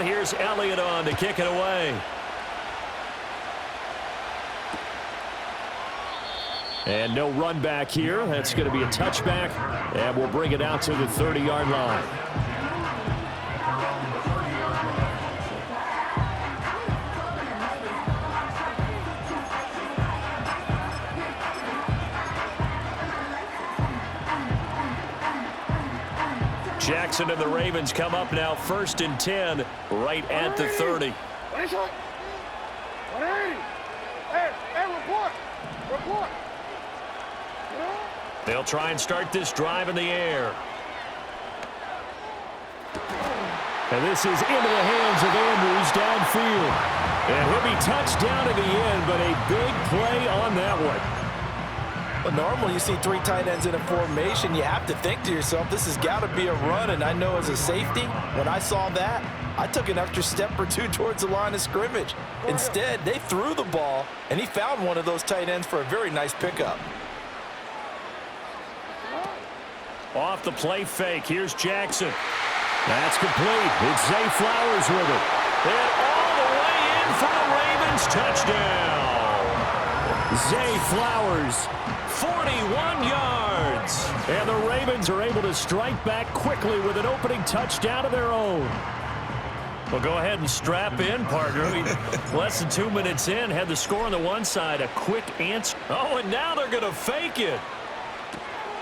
out. Here's Elliott on to kick it away. And no run back here. That's going to be a touchback, and we'll bring it out to the 30-yard line. Jackson and the Ravens come up now 1st and 10 right at the 30. Report. They'll try and start this drive in the air. And this is into the hands of Andrews downfield. And he'll be touched down in the end, but a big play on that one. Well, normally you see 3 tight ends in a formation. You have to think to yourself, this has got to be a run. And I know as a safety, when I saw that, I took an extra step or 2 towards the line of scrimmage. Instead, they threw the ball, and he found one of those tight ends for a very nice pickup. Off the play fake. Here's Jackson. That's complete. It's Zay Flowers with it. And all the way in for the Ravens. Touchdown. Zay Flowers, 41 yards. And the Ravens are able to strike back quickly with an opening touchdown of their own. Well, go ahead and strap in, partner. Less than 2 minutes in, had the score on the one side, a quick answer. Oh, and now they're going to fake it.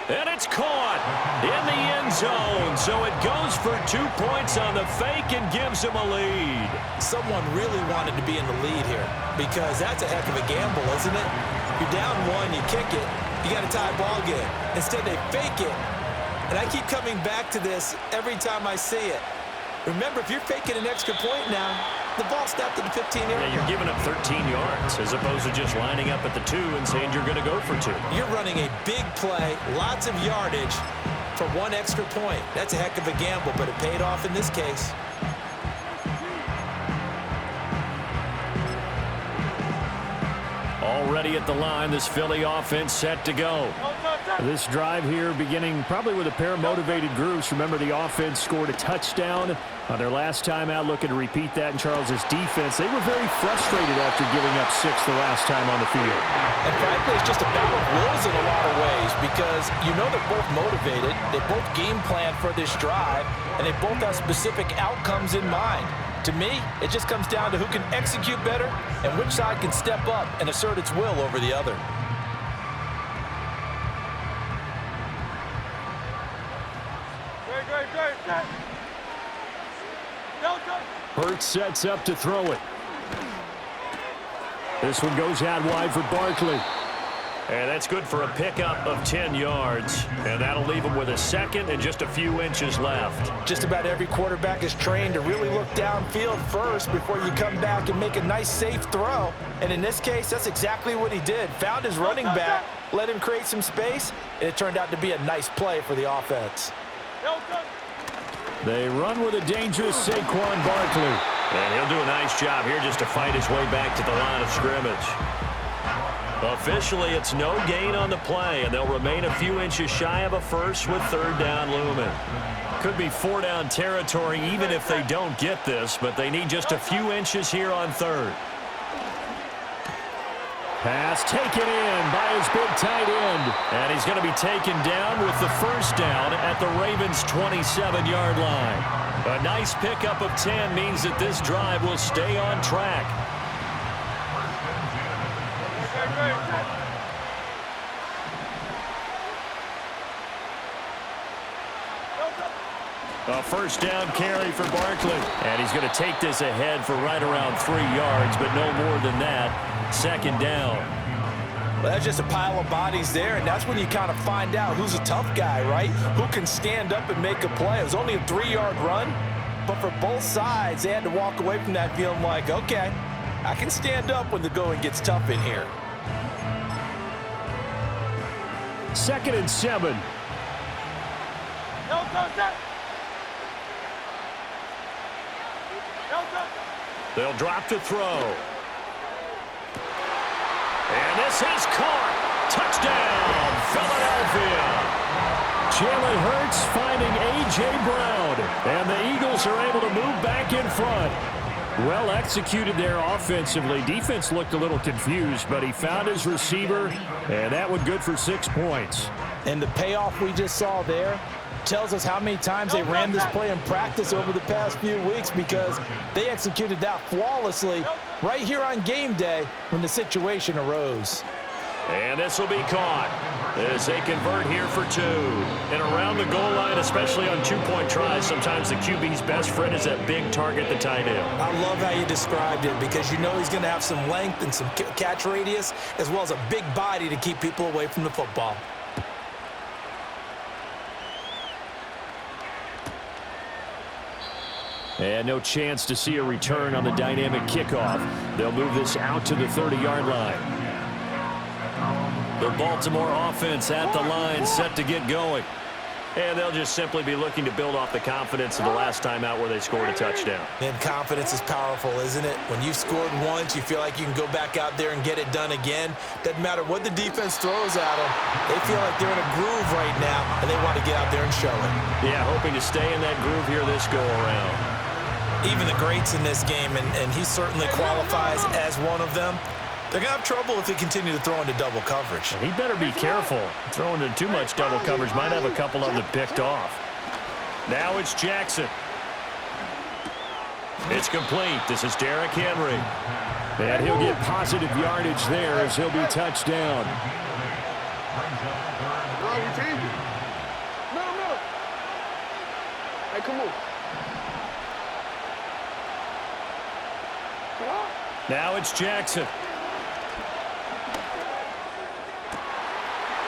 And it's caught in the end zone. So it goes for 2 points on the fake and gives them a lead. Someone really wanted to be in the lead here because that's a heck of a gamble, isn't it? You're down 1, you kick it, you got a tie ball game. Instead, they fake it. And I keep coming back to this every time I see it. Remember, if you're faking an extra point now, the ball snapped at the 15-yard line. Yeah, you're giving up 13 yards as opposed to just lining up at the 2 and saying you're going to go for 2. You're running a big play, lots of yardage for 1 extra point. That's a heck of a gamble, but it paid off in this case. Already at the line, this Philly offense set to go. This drive here beginning probably with a pair of motivated groups. Remember, the offense scored a touchdown on their last time out, looking to repeat that in Charles's defense. They were very frustrated after giving up 6 the last time on the field. And frankly, it's just a battle of wills in a lot of ways because you know they're both motivated, they both game plan for this drive, and they both have specific outcomes in mind. To me, it just comes down to who can execute better and which side can step up and assert its will over the other. Curt sets up to throw it. This one goes out wide for Barkley. And that's good for a pickup of 10 yards. And that'll leave him with a second and just a few inches left. Just about every quarterback is trained to really look downfield first before you come back and make a nice, safe throw. And in this case, that's exactly what he did. Found his running back, let him create some space, and it turned out to be a nice play for the offense. They run with a dangerous Saquon Barkley. And he'll do a nice job here just to fight his way back to the line of scrimmage. Officially, it's no gain on the play, and they'll remain a few inches shy of a first with 3rd down looming. Could be 4-down territory even if they don't get this, but they need just a few inches here on 3rd. Pass taken in by his big tight end. And he's going to be taken down with the 1st down at the Ravens' 27-yard line. A nice pickup of 10 means that this drive will stay on track. A 1st down carry for Barkley. And he's going to take this ahead for right around 3 yards, but no more than that. 2nd down. Well, that's just a pile of bodies there, and that's when you kind of find out who's a tough guy, right? Who can stand up and make a play. It was only a 3-yard run, but for both sides, they had to walk away from that feeling like, okay, I can stand up when the going gets tough in here. 2nd and 7. They'll drop to throw. And this is caught. Touchdown, Philadelphia. Jalen Hurts finding A.J. Brown. And the Eagles Eagles are able to move back in front. Well executed there offensively. Defense looked a little confused, but he found his receiver, and that one good for 6 points. And the payoff we just saw there tells us how many times they ran this play in practice over the past few weeks, because they executed that flawlessly right here on game day when the situation arose. And this will be caught as they convert here for 2. And around the goal line, especially on 2-point tries, sometimes the QB's best friend is that big target, the tight end. I love how you described it, because you know he's going to have some length and some catch radius, as well as a big body to keep people away from the football. And no chance to see a return on the dynamic kickoff. They'll move this out to the 30-yard line. The Baltimore offense at the line, set to get going. And they'll just simply be looking to build off the confidence of the last time out where they scored a touchdown. And confidence is powerful, isn't it? When you've scored once, you feel like you can go back out there and get it done again. Doesn't matter what the defense throws at them. They feel like they're in a groove right now, and they want to get out there and show it. Yeah, hoping to stay in that groove here this go-around. Even the greats in this game, and he certainly qualifies as one of them, they're going to have trouble if they continue to throw into double coverage. He better be careful. Throwing into too much double coverage might have a couple of them picked off. Now it's Jackson. It's complete. This is Derrick Henry. And he'll get positive yardage there as he'll be touchdown. No. Hey, come on. Now it's Jackson.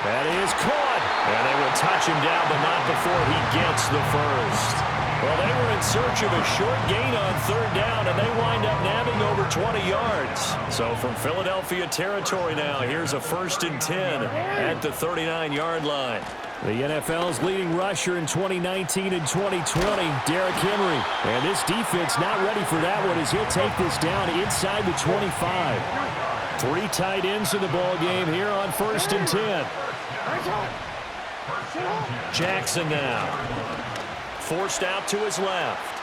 That is caught. And they will touch him down, but not before he gets the first. Well, they were in search of a short gain on 3rd down, and they wind up nabbing over 20 yards. So from Philadelphia territory now, here's a 1st and 10 at the 39-yard line. The NFL's leading rusher in 2019 and 2020, Derrick Henry. And this defense not ready for that one as he'll take this down inside the 25. 3 tight ends in the ball game here on 1st and 10. Jackson now. Forced out to his left.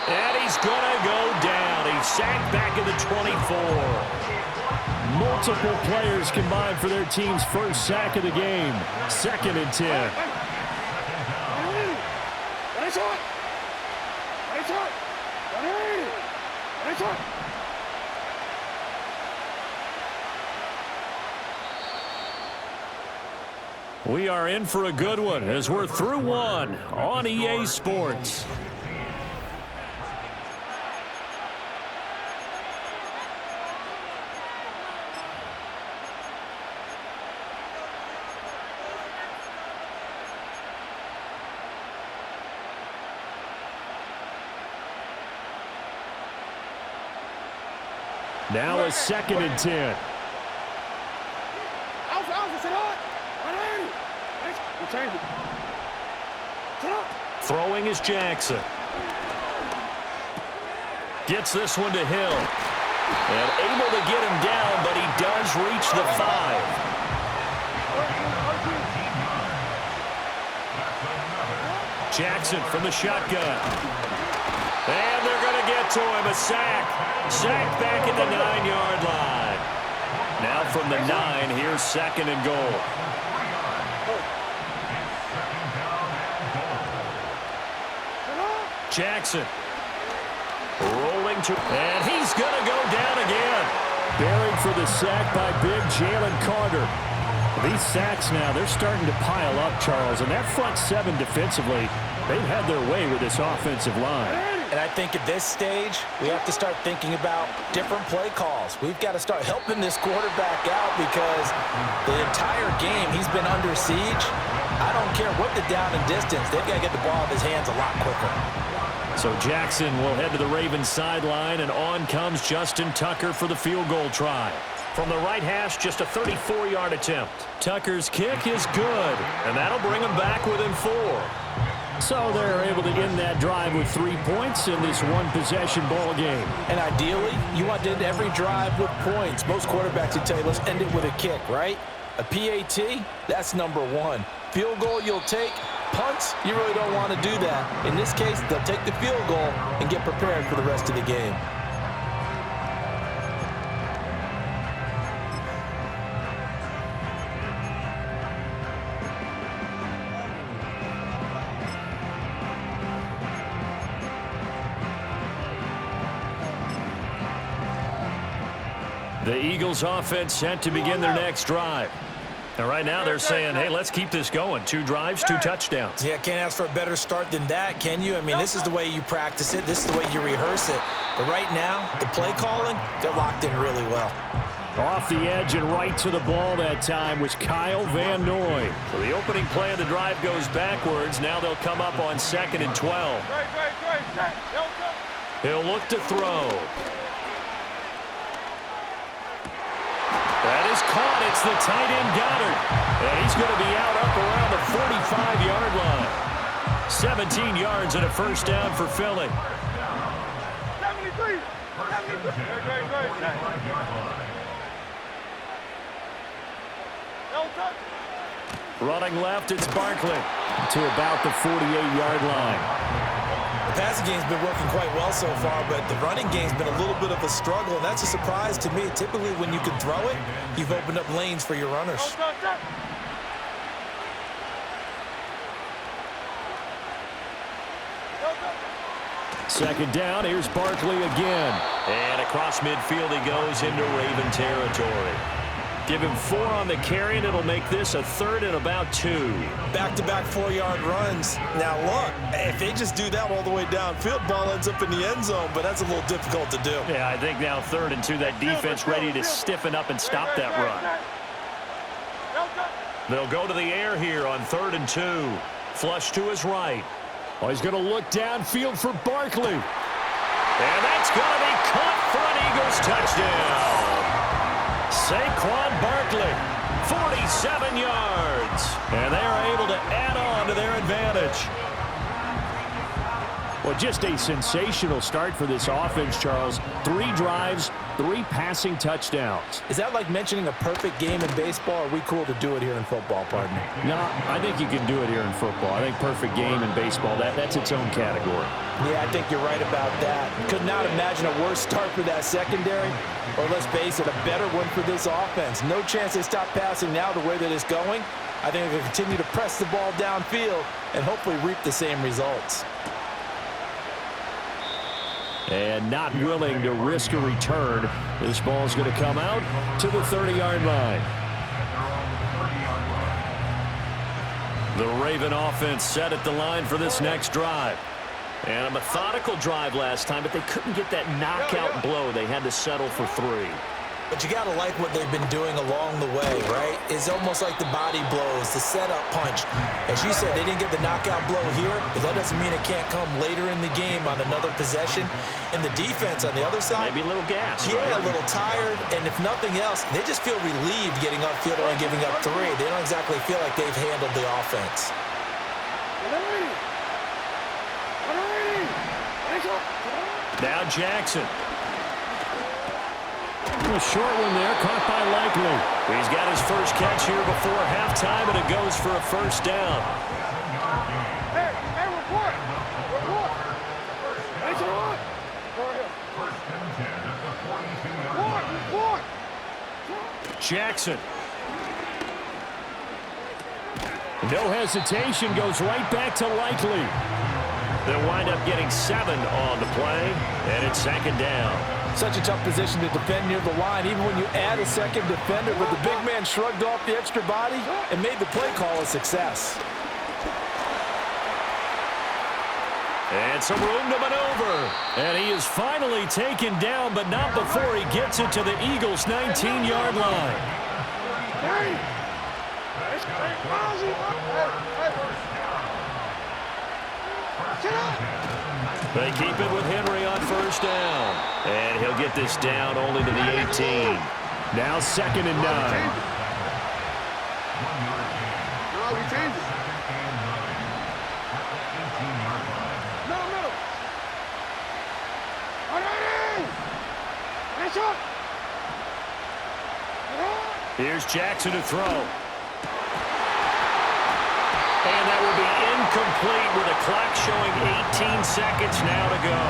And he's going to go down. He's sacked back at the 24. Multiple players combined for their team's first sack of the game. 2nd and 10. We are in for a good one as we're through one on EA Sports. Now a 2nd and 10. Throwing is Jackson. Gets this one to Hill. And able to get him down, but he does reach the 5. Jackson from the shotgun. And they're going to get to him. A sack. Sacked back at the 9-yard line. Now from the 9, here's 2nd and goal. Jackson rolling to, and he's going to go down again. Buried for the sack by big Jalen Carter. These sacks now, they're starting to pile up, Charles, and that front 7 defensively, they've had their way with this offensive line. And I think at this stage, we have to start thinking about different play calls. We've got to start helping this quarterback out because the entire game he's been under siege. I don't care what the down and distance, they've got to get the ball in his hands a lot quicker. So Jackson will head to the Ravens sideline, and on comes Justin Tucker for the field goal try. From the right hash, just a 34-yard attempt. Tucker's kick is good, and that'll bring him back within 4. So they're able to end that drive with 3 points in this one-possession ball game. And ideally, you want to end every drive with points. Most quarterbacks would tell you, let's end it with a kick, right? A PAT, that's number 1. Field goal you'll take, punts, you really don't want to do that. In this case, they'll take the field goal and get prepared for the rest of the game. The Eagles offense set to begin their next drive. And right now they're saying, hey, let's keep this going. 2 drives, 2 touchdowns. Yeah, can't ask for a better start than that, can you? I mean, this is the way you practice it. This is the way you rehearse it. But right now, the play calling, they're locked in really well. Off the edge and right to the ball that time was Kyle Van Noy. So the opening play of the drive goes backwards. Now they'll come up on 2nd and 12. He'll look to throw. That is caught. It's the tight end Goddard. And he's going to be out up around the 45-yard line. 17 yards and a first down for Philly. 73. Running left, it's Barkley to about the 48-yard line. The passing game's been working quite well so far, but the running game's been a little bit of a struggle, and that's a surprise to me. Typically, when you can throw it, you've opened up lanes for your runners. Second down, here's Barkley again. And across midfield he goes into Raven territory. Give him 4 on the carry, and it'll make this a 3rd and about 2. Back-to-back 4-yard runs. Now, look, if they just do that all the way downfield, ball ends up in the end zone, but that's a little difficult to do. Yeah, I think now 3rd and 2, that defense ready to stiffen up and stop that run. They'll go to the air here on 3rd and 2. Flush to his right. Oh, he's going to look downfield for Barkley. And that's going to be caught for an Eagles touchdown. Saquon Barkley, 47 yards. And they are able to add on to their advantage. Well, just a sensational start for this offense, Charles. 3 drives, 3 passing touchdowns. Is that like mentioning a perfect game in baseball? Or are we cool to do it here in football, pardon me? No, I think you can do it here in football. I think perfect game in baseball, that's its own category. Yeah, I think you're right about that. Could not imagine a worse start for that secondary, or let's face it, a better one for this offense. No chance they stop passing now the way that it's going. I think they'll continue to press the ball downfield and hopefully reap the same results. And not willing to risk a return. This ball's going to come out to the 30-yard line. The Raven offense set at the line for this next drive. And a methodical drive last time, but they couldn't get that knockout blow. They had to settle for 3. But you got to like what they've been doing along the way, right? It's almost like the body blows, the setup punch. As you said, they didn't get the knockout blow here, but that doesn't mean it can't come later in the game on another possession. And the defense on the other side, maybe a little gas. Yeah, right? A little tired. And if nothing else, they just feel relieved getting upfield and giving up 3. They don't exactly feel like they've handled the offense. Now Jackson. A short one there, caught by Likely. He's got his first catch here before halftime, and it goes for a first down. Hey, report. Jackson. No hesitation, goes right back to Likely. They'll wind up getting 7 on the play, and it's 2nd down. Such a tough position to defend near the line, even when you add a second defender, but the big man shrugged off the extra body and made the play call a success. And some room to maneuver. And he is finally taken down, but not before he gets it to the Eagles' 19-yard line. They keep it with Henry on first down. And he'll get this down only to the 18. Now 2nd and 9. No, we changed it. Middle. Nice up. Here's Jackson to throw. And that will be incomplete with a clock showing 18 seconds now to go.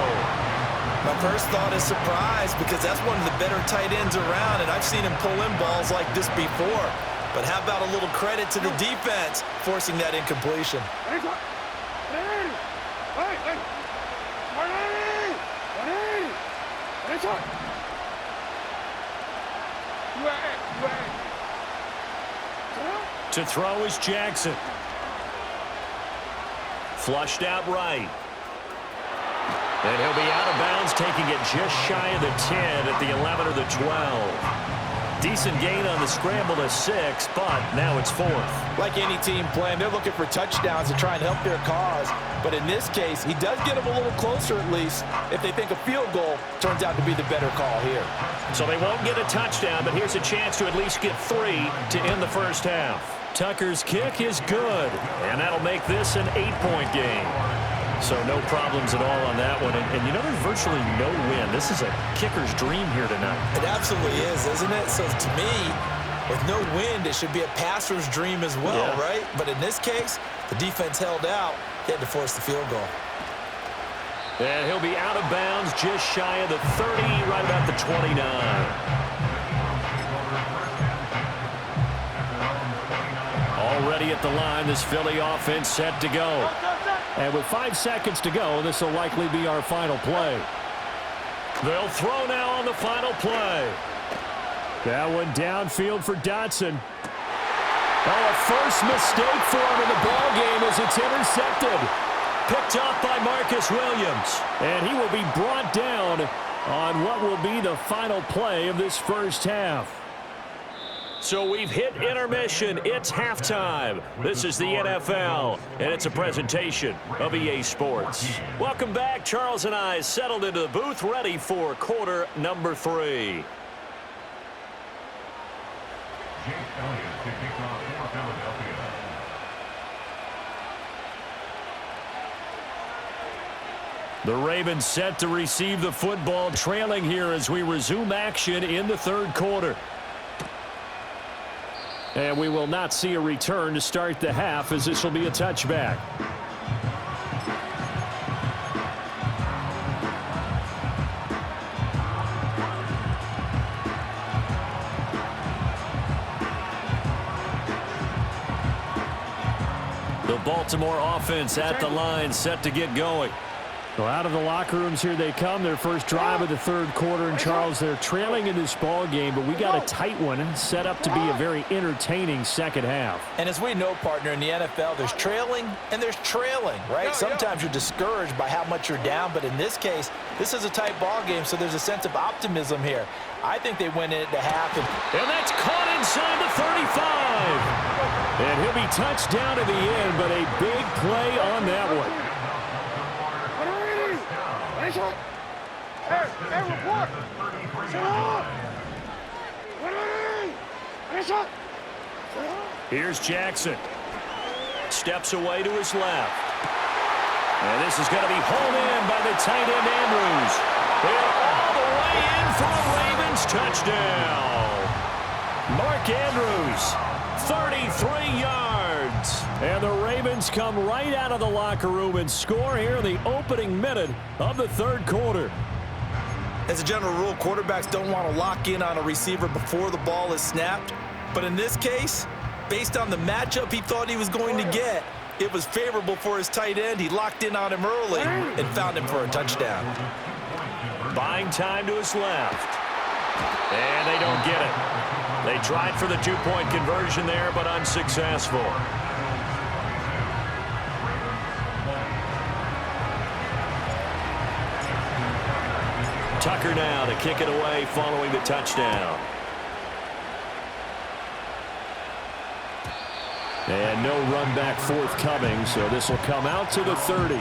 My first thought is surprise because that's one of the better tight ends around, and I've seen him pull in balls like this before. But how about a little credit to the defense forcing that incompletion? To throw is Jackson. Flushed out right. And he'll be out of bounds, taking it just shy of the 10 at the 11 or the 12. Decent gain on the scramble to 6, but now it's 4th. Like any team playing, they're looking for touchdowns to try and help their cause. But in this case, he does get them a little closer at least if they think a field goal turns out to be the better call here. So they won't get a touchdown, but here's a chance to at least get 3 to end the first half. Tucker's kick is good, and that'll make this an 8-point game. So no problems at all on that one. And you know, there's virtually no win. This is a kicker's dream here tonight. It absolutely is, isn't it? So to me, with no wind, it should be a passer's dream as well, yeah. Right? But in this case, the defense held out. They had to force the field goal. And he'll be out of bounds just shy of the 30, right about the 29. Already at the line, this Philly offense set to go. And with 5 seconds to go, this will likely be our final play. They'll throw now on the final play. That one downfield for Dotson. Oh, a first mistake for him in the ball game as it's intercepted. Picked off by Marcus Williams. And he will be brought down on what will be the final play of this first half. So we've hit intermission. It's halftime. This is the NFL, and it's a presentation of EA Sports. Welcome back. Charles and I settled into the booth, ready for quarter number 3. The Ravens set to receive the football, trailing here as we resume action in the third quarter. And we will not see a return to start the half, as this will be a touchback. The Baltimore offense at the line, set to get going. Well, out of the locker rooms here they come. Their first drive of the third quarter. And, Charles, they're trailing in this ball game, but we got a tight one set up to be a very entertaining second half. And as we know, partner, in the NFL, there's trailing and there's trailing, right? Sometimes you're discouraged by how much you're down, but in this case, this is a tight ball game, so there's a sense of optimism here. I think they went into half. And that's caught inside the 35. And he'll be touched down at the end, but a big play on that one. Hey, report! Here's Jackson. Steps away to his left. And this is going to be hauled in by the tight end Andrews. And all the way in for a Ravens touchdown. Mark Andrews, 33 yards. And the Ravens come right out of the locker room and score here in the opening minute of the third quarter. As a general rule, quarterbacks don't want to lock in on a receiver before the ball is snapped. But in this case, based on the matchup he thought he was going to get, it was favorable for his tight end. He locked in on him early and found him for a touchdown. Buying time to his left. And they don't get it. They tried for the two-point conversion there, but unsuccessful. Tucker now to kick it away following the touchdown. And no run back forthcoming, so this will come out to the 30.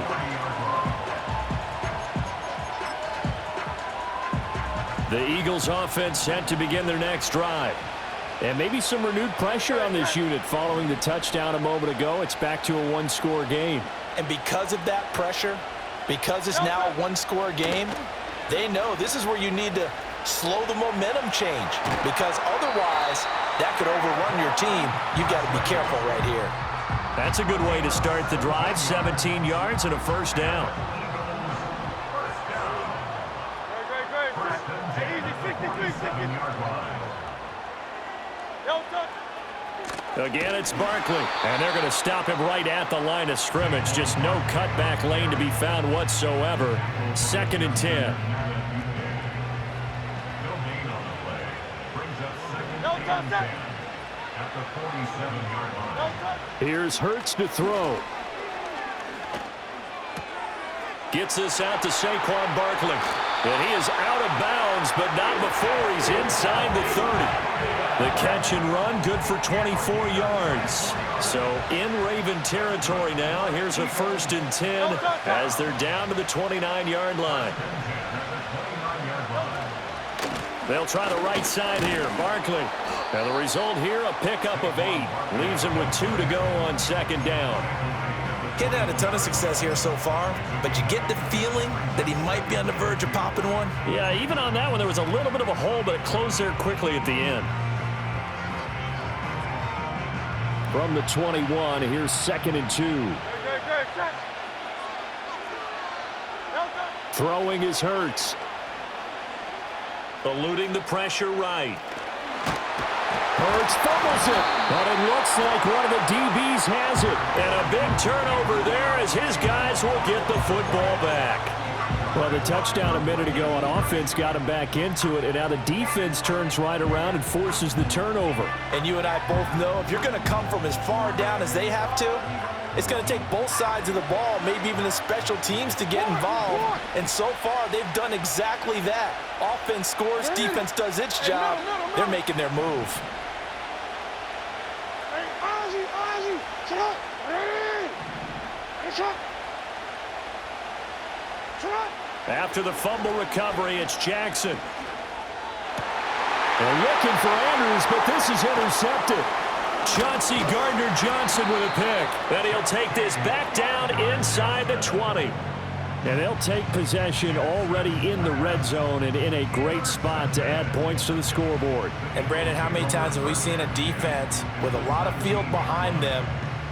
The Eagles offense set to begin their next drive. And maybe some renewed pressure on this unit following the touchdown a moment ago. It's back to a one-score game. And because of that pressure, because it's now a one-score game, they know this is where you need to slow the momentum change, because otherwise that could overrun your team. You've got to be careful right here. That's a good way to start the drive. 17 yards and a first down. Again, it's Barkley, and they're going to stop him right at the line of scrimmage. Just no cutback lane to be found whatsoever. 2nd and 10. Here's Hurts to throw. Gets this out to Saquon Barkley. And he is out of bounds, but not before he's inside the 30. The catch and run, good for 24 yards. So in Raven territory now. Here's a 1st and 10 as they're down to the 29-yard line. They'll try the right side here. Barkley. Now the result here, a pickup of 8. Leaves him with 2 to go on 2nd down. Getting had a ton of success here so far, but you get the feeling that he might be on the verge of popping one. Yeah, even on that one, there was a little bit of a hole, but it closed there quickly at the end. From the 21, here's 2nd and 2. Throwing is Hurts. Eluding the pressure right. Hurts fumbles it, but it looks like one of the DBs has it. And a big turnover there as his guys will get the football back. Well, the touchdown a minute ago on offense got him back into it, and now the defense turns right around and forces the turnover. And you and I both know if you're going to come from as far down as they have to, it's going to take both sides of the ball, maybe even the special teams to get involved. And so far, they've done exactly that. Offense scores, defense does its job. They're making their move. After the fumble recovery, it's Jackson. They're looking for Andrews, but this is intercepted. Chauncey Gardner-Johnson with a pick. Then he'll take this back down inside the 20. And they'll take possession already in the red zone and in a great spot to add points to the scoreboard. And, Brandon, how many times have we seen a defense with a lot of field behind them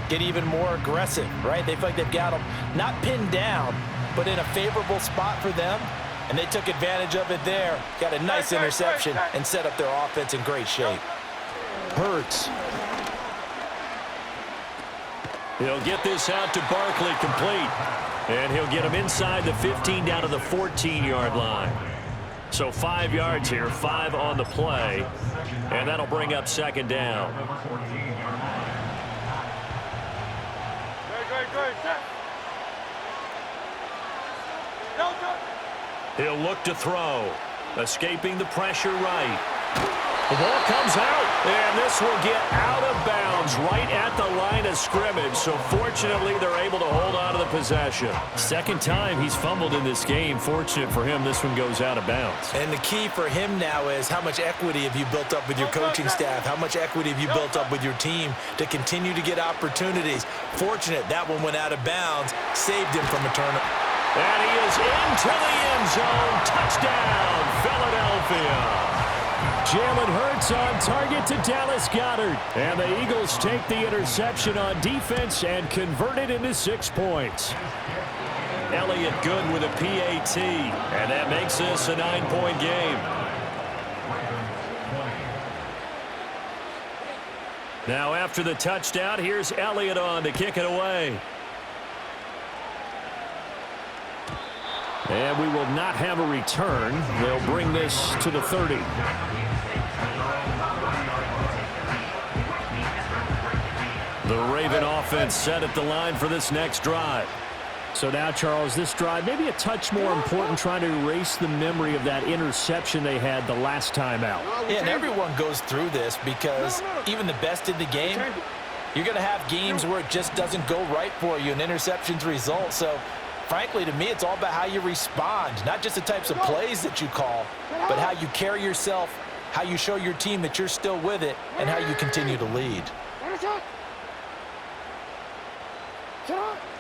get even more aggressive, right? They feel like they've got them not pinned down, but in a favorable spot for them, and they took advantage of it there. Got a nice interception and set up their offense in great shape. Hurts. He'll get this out to Barkley, complete. And he'll get him inside the 15 down to the 14-yard line. So 5 yards here, 5 on the play. And that'll bring up 2nd down. He'll look to throw. Escaping the pressure right. The ball comes out, and this will get out of bounds right at the line of scrimmage. So fortunately, they're able to hold on to the possession. 2nd time he's fumbled in this game. Fortunate for him, this one goes out of bounds. And the key for him now is how much equity have you built up with your coaching staff? How much equity have you built up with your team to continue to get opportunities? Fortunate that one went out of bounds, saved him from a turnover. And he is into the end zone. Touchdown, Philadelphia. Jalen Hurts on target to Dallas Goedert. And the Eagles take the interception on defense and convert it into 6 points. Elliott good with a PAT. And that makes this a 9-point game. Now after the touchdown, here's Elliott on to kick it away. And we will not have a return. They'll bring this to the 30. The Raven offense set at the line for this next drive. So now, Charles, this drive maybe a touch more important, trying to erase the memory of that interception they had the last time out. Yeah, and everyone goes through this because even the best in the game, you're going to have games where it just doesn't go right for you and interceptions result. So frankly, to me, it's all about how you respond, not just the types of plays that you call, but how you carry yourself, how you show your team that you're still with it, and how you continue to lead.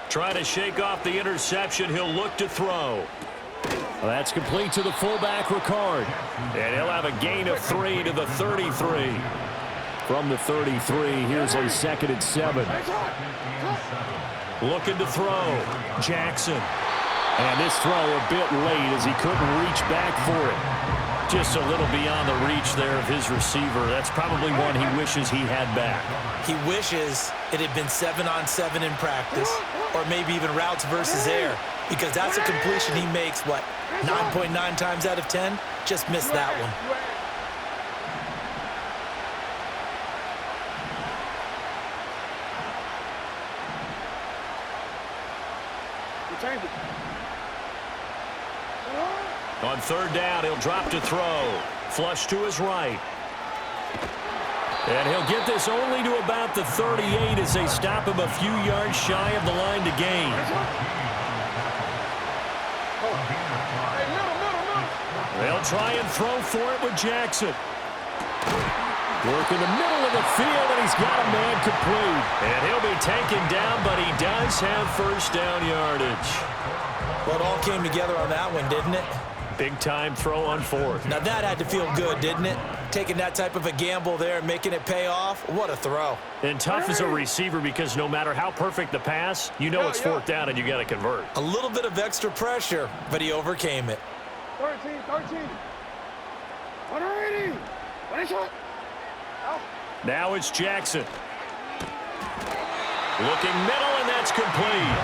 Trying to shake off the interception. He'll look to throw. Well, that's complete to the fullback, Ricard. And he'll have a gain of 3 to the 33. From the 33, here's a 2nd and 7. Looking to throw. Jackson. And this throw a bit late as he couldn't reach back for it. Just a little beyond the reach there of his receiver. That's probably one he wishes he had back. He wishes it had been 7-on-7 in practice, or maybe even routes versus air, because that's a completion he makes, what, 9.9 times out of 10? Just missed that one. Change it. On 3rd down, he'll drop to throw. Flush to his right. And he'll get this only to about the 38 as they stop him a few yards shy of the line to gain. They'll try and throw for it with Jackson. Work in the middle of the field, and he's got a man complete. And he'll be taken down, but he does have 1st down yardage. Well, it all came together on that one, didn't it? Big-time throw on 4th. Now that had to feel good, didn't it? Taking that type of a gamble there and making it pay off. What a throw. And tough as a receiver because no matter how perfect the pass, you know it's 4th down and you got to convert. A little bit of extra pressure, but he overcame it. 13. 180. What is it? Now it's Jackson. Looking middle, and that's complete.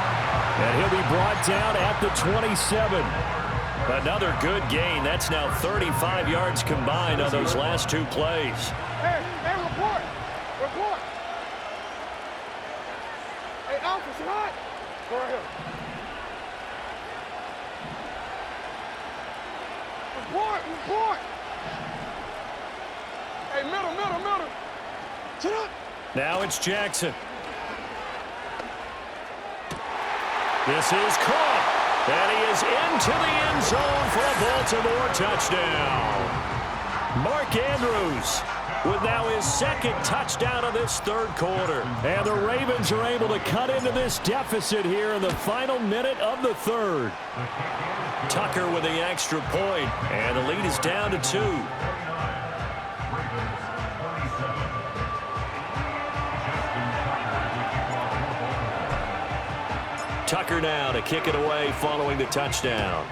And he'll be brought down at the 27. Another good gain. That's now 35 yards combined on those last 2 plays. Hey, report. Hey, Alpha, it's hot. Go right here. Report. Hey, middle. Sit up. Now it's Jackson. This is caught. And he is into the end zone for a Baltimore touchdown. Mark Andrews with now his 2nd touchdown of this 3rd quarter. And the Ravens are able to cut into this deficit here in the final minute of the 3rd. Tucker with the extra point, and the lead is down to 2. Tucker now to kick it away following the touchdown.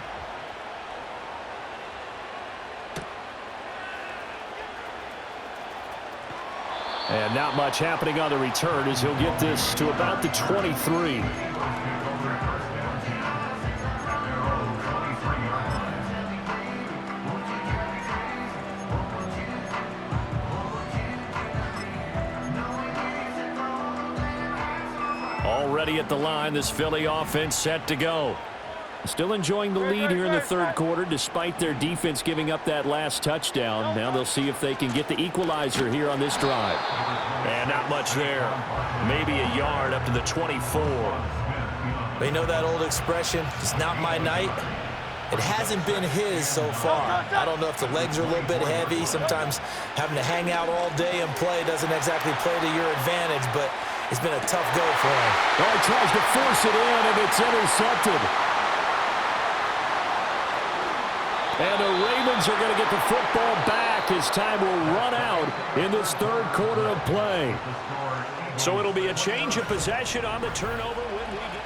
And not much happening on the return as he'll get this to about the 23. Already at the line, this Philly offense set to go. Still enjoying the lead here in the 3rd quarter despite their defense giving up that last touchdown. Now they'll see if they can get the equalizer here on this drive. And not much there. Maybe a yard up to the 24. They know that old expression, it's not my night. It hasn't been his so far. I don't know if the legs are a little bit heavy. Sometimes having to hang out all day and play doesn't exactly play to your advantage, but it's been a tough go for him. Oh, he tries to force it in, and it's intercepted. And the Ravens are going to get the football back as time will run out in this 3rd quarter of play. So it'll be a change of possession on the turnover when we get...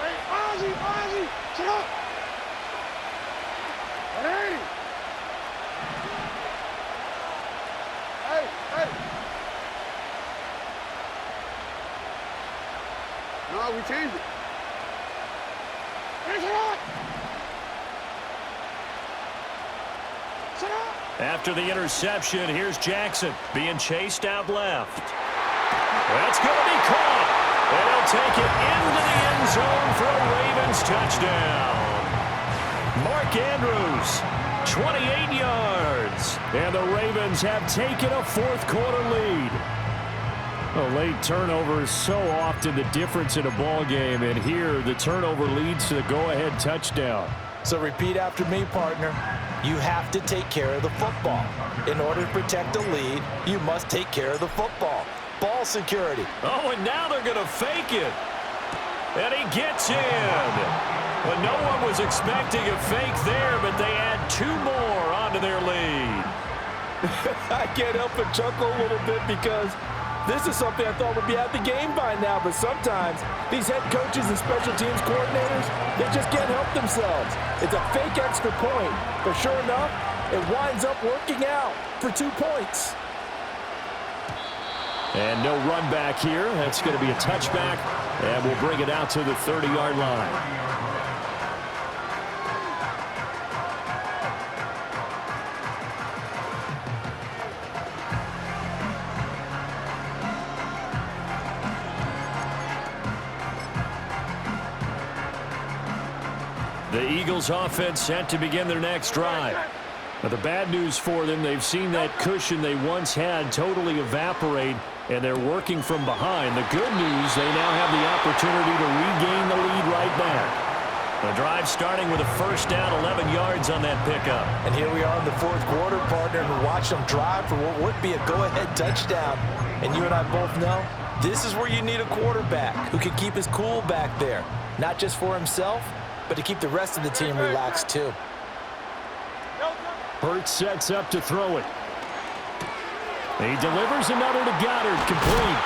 Hey, Ozzy, sit up. 180. Hey. No, we changed it. It's hot. Sit up. After the interception, here's Jackson being chased out left. That's going to be caught. And he'll take it into the end zone for a Ravens touchdown. Mark Andrews, 28 yards. And the Ravens have taken a 4th quarter lead. A late turnover is so often the difference in a ball game, and here the turnover leads to the go-ahead touchdown. So repeat after me, partner. You have to take care of the football. In order to protect a lead, you must take care of the football. Ball security. Oh, and now they're going to fake it. And he gets in. But no one was expecting a fake there, but they add 2 more onto their lead. I can't help but chuckle a little bit because this is something I thought would be at the game by now, but sometimes these head coaches and special teams coordinators, they just can't help themselves. It's a fake extra point, but sure enough, it winds up working out for 2 points. And no run back here. That's going to be a touchback, and we'll bring it out to the 30-yard line. The Eagles offense set to begin their next drive. But the bad news for them, they've seen that cushion they once had totally evaporate, and they're working from behind. The good news, they now have the opportunity to regain the lead right back. The drive starting with a first down, 11 yards on that pickup. And here we are in the 4th quarter, partner, and watch them drive for what would be a go-ahead touchdown. And you and I both know this is where you need a quarterback who can keep his cool back there, not just for himself, but to keep the rest of the team relaxed too. Curt sets up to throw it. He delivers another to Goddard, complete.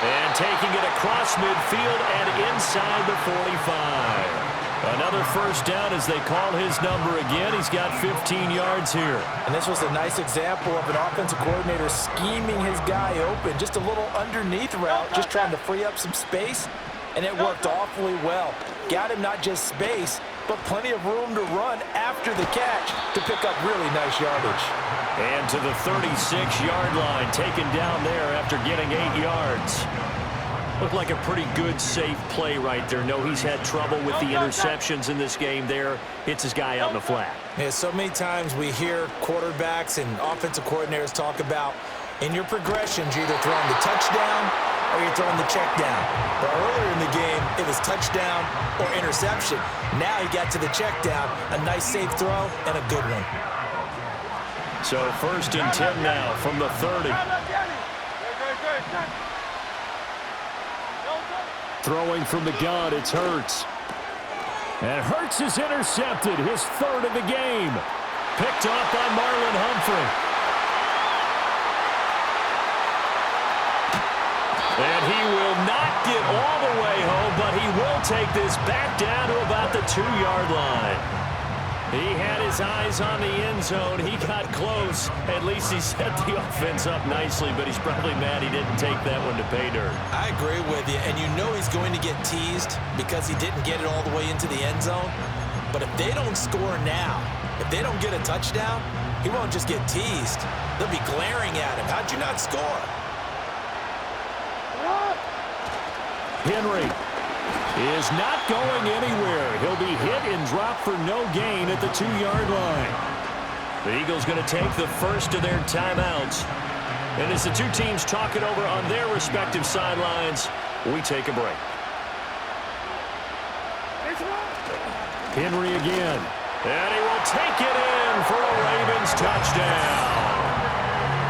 And taking it across midfield and inside the 45. Another first down as they call his number again. He's got 15 yards here. And this was a nice example of an offensive coordinator scheming his guy open. Just a little underneath route, just trying to free up some space. And it worked awfully well. Got him not just space, but plenty of room to run after the catch to pick up really nice yardage. And to the 36-yard line, taken down there after getting 8 yards. Looked like a pretty good, safe play right there. No, he's had trouble with the interceptions in this game there. Hits his guy out in the flat. Yeah, so many times we hear quarterbacks and offensive coordinators talk about in your progressions, you're either throwing the touchdown or you're throwing the check down. But earlier in the game, it was touchdown or interception. Now he got to the check down, a nice safe throw, and a good one. So 1st and 10 now from the 30. Throwing from the gun, it's Hurts. And Hurts is intercepted, his 3rd of the game. Picked off by Marlon Humphrey. And he will not get all the way home, but he will take this back down to about the 2-yard line. He had his eyes on the end zone. He got close. At least he set the offense up nicely, but he's probably mad he didn't take that one to pay dirt. I agree with you, and you know he's going to get teased because he didn't get it all the way into the end zone. But if they don't score now, if they don't get a touchdown, he won't just get teased. They'll be glaring at him. How'd you not score? Henry is not going anywhere. He'll be hit and dropped for no gain at the 2-yard line. The Eagles going to take the first of their timeouts. And as the two teams talk it over on their respective sidelines, we take a break. Henry again. And he will take it in for a Ravens touchdown.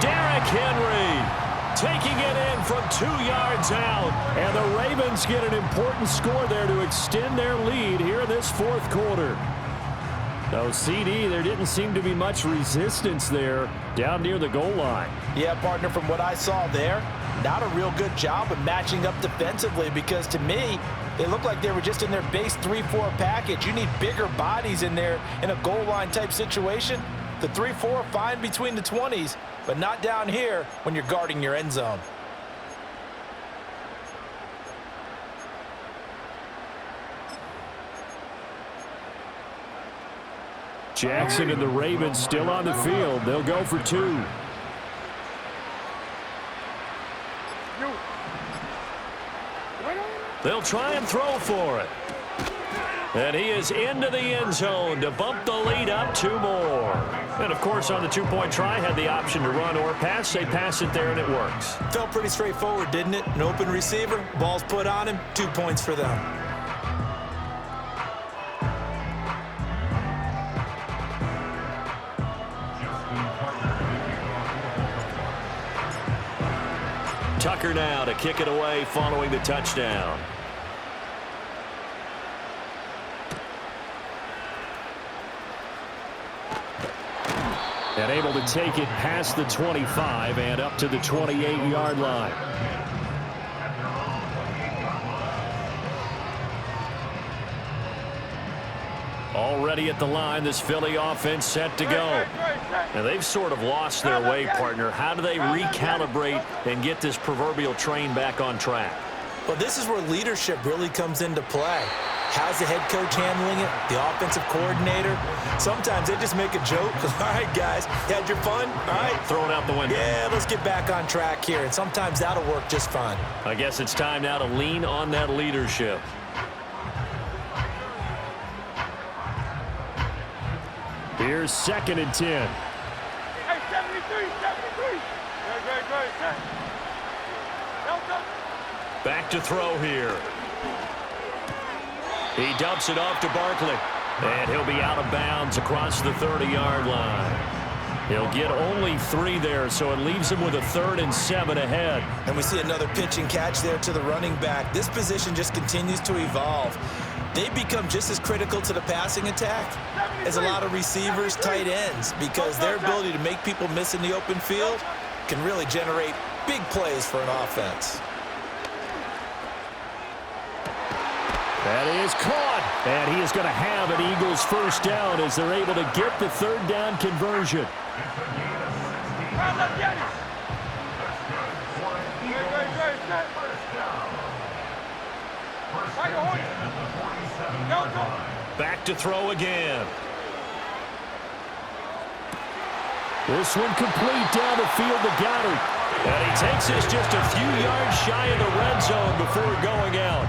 Derrick Henry taking it in from 2 yards out. And the Ravens get an important score there to extend their lead here in this 4th quarter. No, CD, there didn't seem to be much resistance there down near the goal line. Yeah, partner, from what I saw there, not a real good job of matching up defensively because to me, they looked like they were just in their base 3-4 package. You need bigger bodies in there in a goal line type situation. The 3-4 fine between the 20s, but not down here when you're guarding your end zone. Jackson and the Ravens still on the field. They'll go for 2. They'll try and throw for it. And he is into the end zone to bump the lead up 2 more. And, of course, on the 2-point try, had the option to run or pass. They pass it there, and it works. Felt pretty straightforward, didn't it? An open receiver, ball's put on him, 2 points for them. Tucker now to kick it away following the touchdown. And able to take it past the 25 and up to the 28-yard line. Already at the line, this Philly offense set to go. And they've sort of lost their way, partner. How do they recalibrate and get this proverbial train back on track? Well, this is where leadership really comes into play. How's the head coach handling it? The offensive coordinator? Sometimes they just make a joke. All right, guys, you had your fun? All right. Throw it out the window. Yeah, let's get back on track here. And sometimes that'll work just fine. I guess it's time now to lean on that leadership. Here's 2nd and 10. Hey, 73. Great. Back to throw here. He dumps it off to Barkley. And he'll be out of bounds across the 30-yard line. He'll get only 3 there, so it leaves him with a 3rd and 7 ahead. And we see another pitch and catch there to the running back. This position just continues to evolve. They become just as critical to the passing attack as a lot of receivers, tight ends, because their ability to make people miss in the open field can really generate big plays for an offense. That is caught, and he is going to have an Eagles first down as they're able to get the 3rd down conversion. Back to throw again. This one complete down the field to Goddard. And he takes this just a few yards shy of the red zone before going out.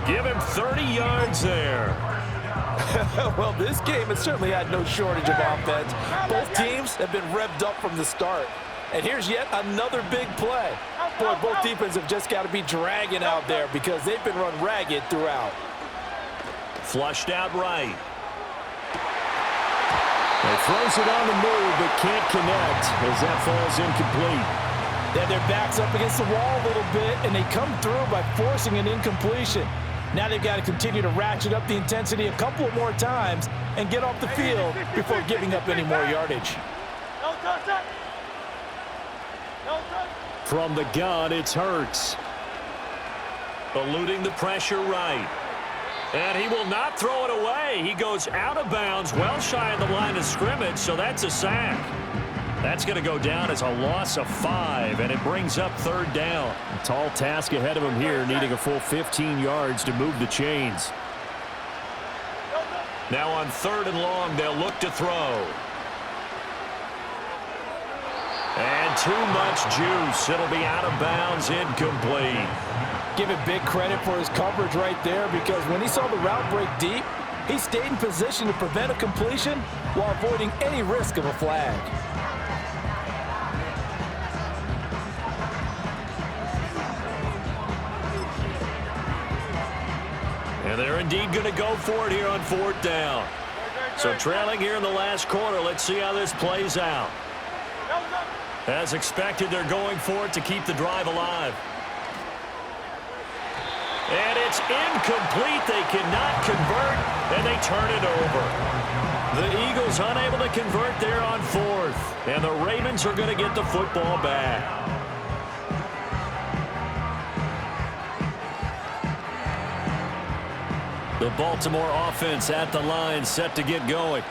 Give him 30 yards there. Well, this game has certainly had no shortage of offense. Both teams have been revved up from the start. And here's yet another big play. Boy, both defenses have just got to be dragging out there because they've been run ragged throughout. Flushed out right. He throws it on the move, but can't connect as that falls incomplete. Then their backs up against the wall a little bit, and they come through by forcing an incompletion. Now they've got to continue to ratchet up the intensity a couple of more times and get off the field before giving up any more yardage. From the gun, it's Hurts. Eluding the pressure right. And he will not throw it away. He goes out of bounds, well shy of the line of scrimmage, so that's a sack. That's going to go down as a loss of 5, and it brings up 3rd down. A tall task ahead of him here, needing a full 15 yards to move the chains. Now on 3rd and long, they'll look to throw. And too much juice. It'll be out of bounds, incomplete. Give it big credit for his coverage right there because when he saw the route break deep, he stayed in position to prevent a completion while avoiding any risk of a flag. And they're indeed going to go for it here on 4th down. So trailing here in the last quarter, let's see how this plays out. As expected, they're going for it to keep the drive alive. And it's incomplete. They cannot convert, and they turn it over. The Eagles unable to convert there on 4th, and the Ravens are going to get the football back. The Baltimore offense at the line set to get going.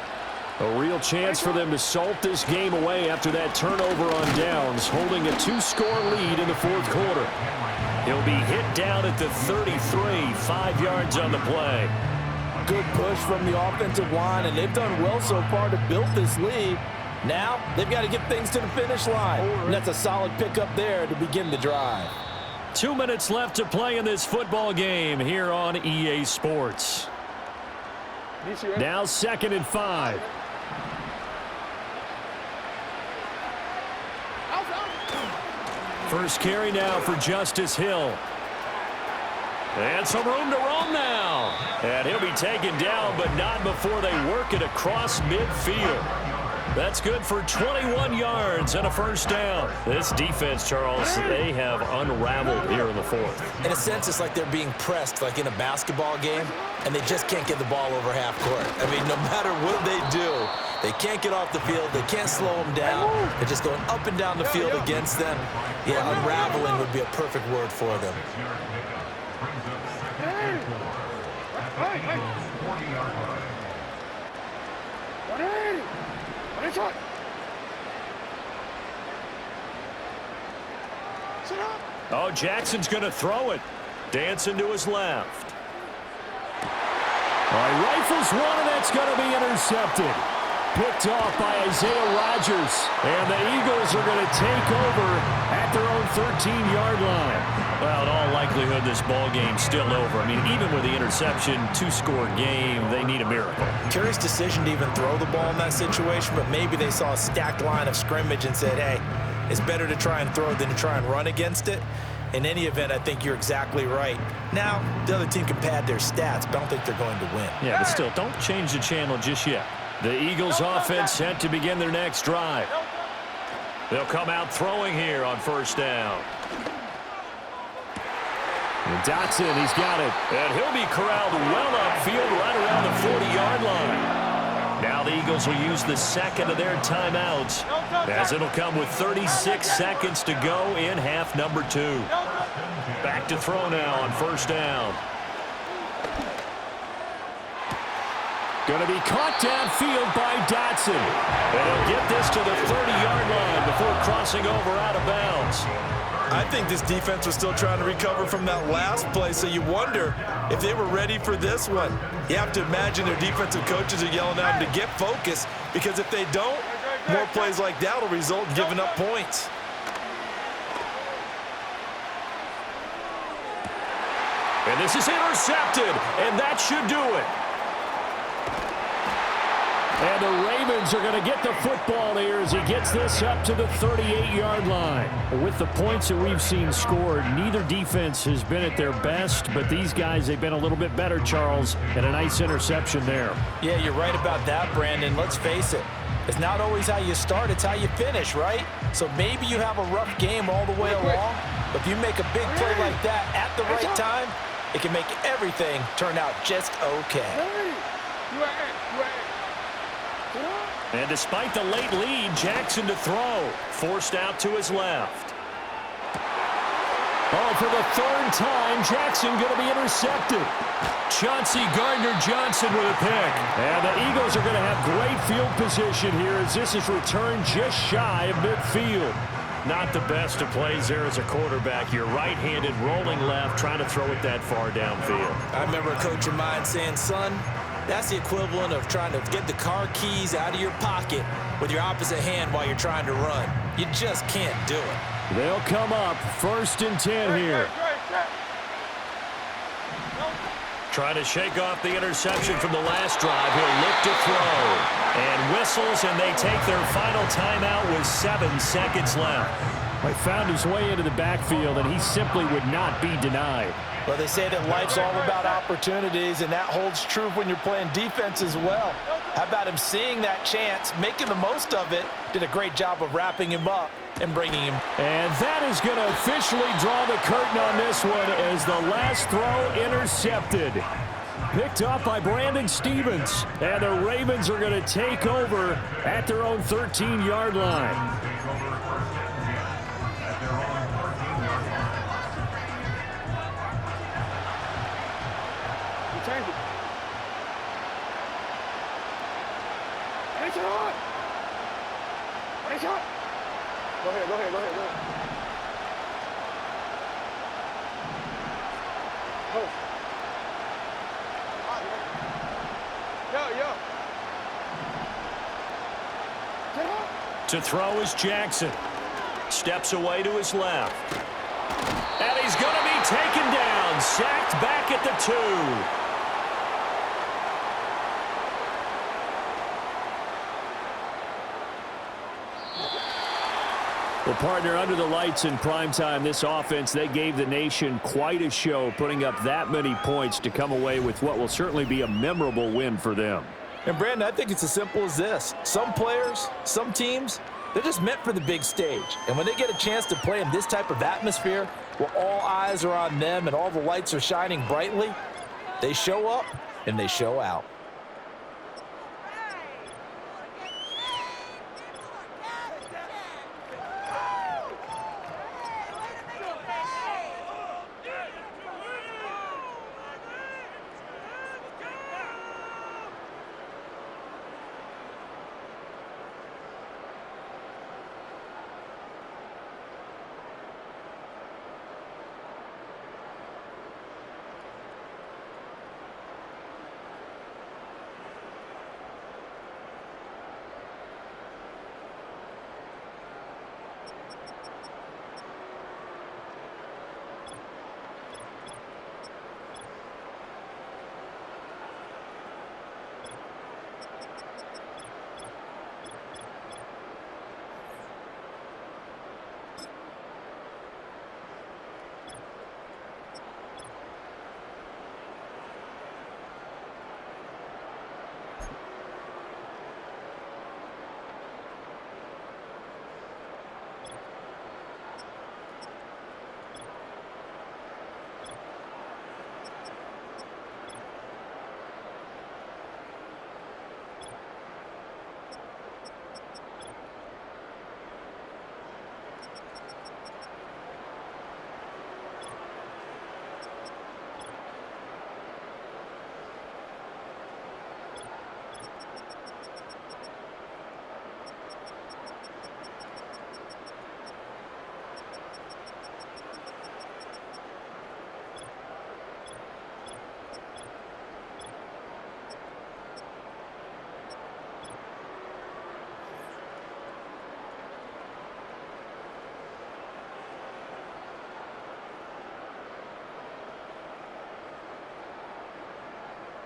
A real chance for them to salt this game away after that turnover on downs, holding a 2-score lead in the 4th quarter. He'll be hit down at the 33, 5 yards on the play. Good push from the offensive line, and they've done well so far to build this lead. Now they've got to get things to the finish line, and that's a solid pickup there to begin the drive. 2 minutes left to play in this football game here on EA Sports. Now 2nd and 5. First carry now for Justice Hill. And some room to roam now. And he'll be taken down, but not before they work it across midfield. That's good for 21 yards and a first down. This defense, Charles, they have unraveled here in the fourth. In a sense, it's like they're being pressed, like in a basketball game, and they just can't get the ball over half court. I mean, no matter what they do, they can't get off the field. They can't slow them down. They're just going up and down the field against them. Yeah, unraveling would be a perfect word for them. Oh, Jackson's going to throw it. Dancing to his left. All right, rifles one, and that's going to be intercepted. Picked off by Isaiah Rodgers. And the Eagles are going to take over at their own 13-yard line. Well, in all likelihood, this ball game's still over. I mean, even with the interception, two-score game, they need a miracle. Curious decision to even throw the ball in that situation, but maybe they saw a stacked line of scrimmage and said, hey, it's better to try and throw than to try and run against it. In any event, I think you're exactly right. Now, the other team can pad their stats, but I don't think they're going to win. Yeah, but still, don't change the channel just yet. The Eagles offense set to begin their next drive. They'll come out throwing here on first down. And Dotson, he's got it. And he'll be corralled well upfield right around the 40-yard line. Now the Eagles will use the second of their timeouts, as it'll come with 36 seconds to go in half number 2. Back to throw now on first down. Going to be caught downfield by Dotson. And he'll get this to the 30-yard line before crossing over out of bounds. I think this defense was still trying to recover from that last play, so you wonder if they were ready for this one. You have to imagine their defensive coaches are yelling at them to get focused, because if they don't, more plays like that will result in giving up points. And this is intercepted, and that should do it. And the Ravens are going to get the football here as he gets this up to the 38-yard line. With the points that we've seen scored, neither defense has been at their best, but these guys, they've been a little bit better, Charles, and a nice interception there. Yeah, you're right about that, Brandon. Let's face it. It's not always how you start, it's how you finish, right? So maybe you have a rough game all the way along, but if you make a big play like that at the right time, it can make everything turn out just okay. And despite the late lead, Jackson to throw. Forced out to his left. Oh, for the third time, Jackson going to be intercepted. Chauncey Gardner-Johnson with a pick. And the Eagles are going to have great field position here as this is returned just shy of midfield. Not the best of plays there as a quarterback. You're right-handed, rolling left, trying to throw it that far downfield. I remember a coach of mine saying, son, that's the equivalent of trying to get the car keys out of your pocket with your opposite hand while you're trying to run. You just can't do it. They'll come up 1st and 10 here. Trying to shake off the interception from the last drive. He'll look to throw. And whistles, and they take their final timeout with 7 seconds left. He found his way into the backfield, and he simply would not be denied. Well, they say that life's all about opportunities, and that holds true when you're playing defense as well. How about him seeing that chance, making the most of it, did a great job of wrapping him up and bringing him. And that is going to officially draw the curtain on this one as the last throw intercepted. Picked up by Brandon Stevens, and the Ravens are going to take over at their own 13-yard line. Go ahead. Yo. To throw is Jackson. Steps away to his left. And he's going to be taken down. Sacked back at the 2. Well, partner, under the lights in primetime, this offense, they gave the nation quite a show, putting up that many points to come away with what will certainly be a memorable win for them. And Brandon, I think it's as simple as this. Some players, some teams, they're just meant for the big stage. And when they get a chance to play in this type of atmosphere, where all eyes are on them and all the lights are shining brightly, they show up and they show out.